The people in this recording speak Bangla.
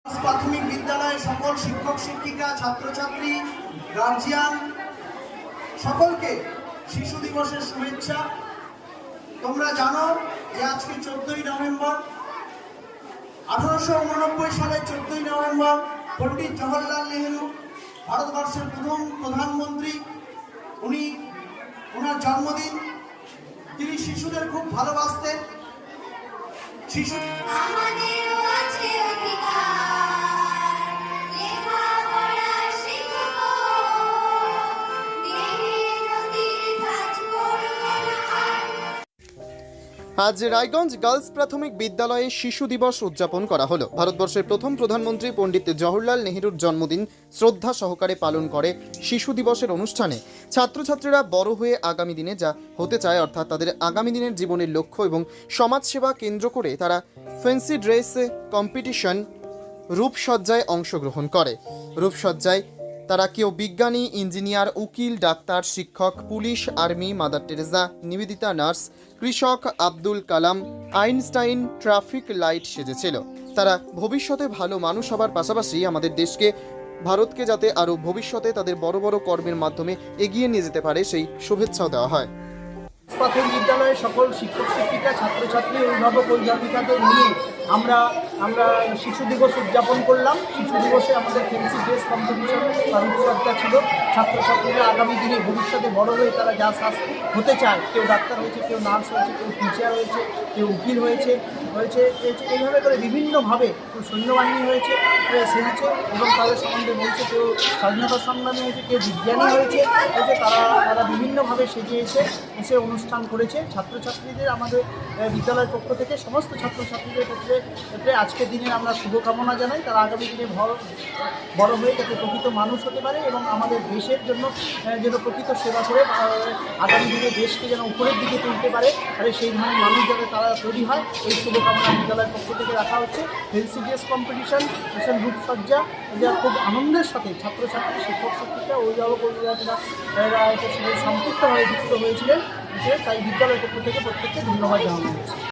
প্রাথমিক বিদ্যালয়ে সকল শিক্ষক শিক্ষিকা ছাত্রছাত্রী গার্জিয়ান সকলকে শিশু দিবসের শুভেচ্ছা। তোমরা জানো যে আজকে 14ই নভেম্বর, 1889 সালের 14ই নভেম্বর পণ্ডিত জওহরলাল নেহেরু ভারতবর্ষের প্রথম প্রধানমন্ত্রী, ওনার জন্মদিন। তিনি শিশুদের খুব ভালোবাসতেন। শিশু আজ রায়গঞ্জ গার্লস প্রাথমিক বিদ্যালয়ে শিশু দিবস উদযাপন করা হলো। ভারতবর্ষের প্রথম প্রধানমন্ত্রী পণ্ডিত জওহরলাল নেহেরুর জন্মদিন শ্রদ্ধা সহকারে পালন করে শিশু দিবসের অনুষ্ঠানে ছাত্রছাত্রীরা বড় হয়ে আগামী দিনে যা হতে চায়, অর্থাৎ তাদের আগামী দিনের জীবনের লক্ষ্য এবং সমাজসেবা কেন্দ্র করে তারা ফ্যান্সি ড্রেস কম্পিটিশন, রূপসজ্জায় অংশগ্রহণ করে। রূপসজ্জায় তারা কেউ বিজ্ঞানী, ইঞ্জিনিয়ার, উকিল, ডাক্তার, শিক্ষক, police, army, mother Teresa, Nivedita nurse, কৃষক, Abdul Kalam, Einstein, traffic light সেজেছিল। তারা ভবিষ্যতে ভালো মানুষ হবার পাশাপাশি আমাদের দেশকে, ভারতকে যাতে আরও ভবিষ্যতে তাদের বড় বড় কর্মের মাধ্যমে এগিয়ে নিয়ে যেতে পারে সেই শুভেচ্ছাও দেওয়া হয়। প্রাথমিক বিদ্যালয়ে সকল শিক্ষক শিক্ষিকা ছাত্রছাত্রী অভিভাবক অভিভাবিকাদের নিয়ে আমরা শিশু দিবস উদযাপন করলাম। শিশু দিবসে আমাদের ফ্যান্সি ড্রেস কম্পিটিশন রূপসজ্জা ছিল। ছাত্রছাত্রীরা আগামী দিনে ভবিষ্যতে বড় হয়ে তারা যা হতে চায়, কেউ ডাক্তার হয়েছে, কেউ নার্স হয়েছে, কেউ টিচার হয়েছে, কেউ উকিল হয়েছে, এইভাবে করে বিভিন্নভাবে কেউ সৈন্যবাহিনী হয়েছে, সেজেছে এবং তাদের সম্বন্ধে বলছে, কেউ স্বাধীনতা সংগ্রামী হয়েছে, কেউ বিজ্ঞানী হয়েছে, তারা বিভিন্নভাবে সেজে এসে অনুষ্ঠান করেছে। ছাত্রছাত্রীদের আমাদের বিদ্যালয়ের পক্ষ থেকে সমস্ত ছাত্রছাত্রীদের ক্ষেত্রে আজকের দিনে আমরা শুভকামনা জানাই। তারা আগামী দিনে বড় হয়ে যাতে প্রকৃত মানুষ হতে পারে এবং আমাদের দেশের জন্য যেন প্রকৃত সেবা করে আগামী দিনে দেশকে যেন উপরের দিকে তুলতে পারে, তাহলে সেই ধরনের মানুষ যাতে তারা তৈরি হয়, এই শুভকামনা বিদ্যালয়ের পক্ষ থেকে রাখা হচ্ছে। ফ্যান্সি ড্রেস কম্পিটিশন, রূপসজ্জা, যা খুব আনন্দের সাথে ছাত্রছাত্রী, শিক্ষক শিক্ষিকা, অভিভাবক অভিভাবকরা সম্পৃক্তভাবে যুক্ত হয়েছিলেন। তাই বিদ্যালয়ের পক্ষ থেকে প্রত্যেককে ধন্যবাদ জানানো হয়েছে।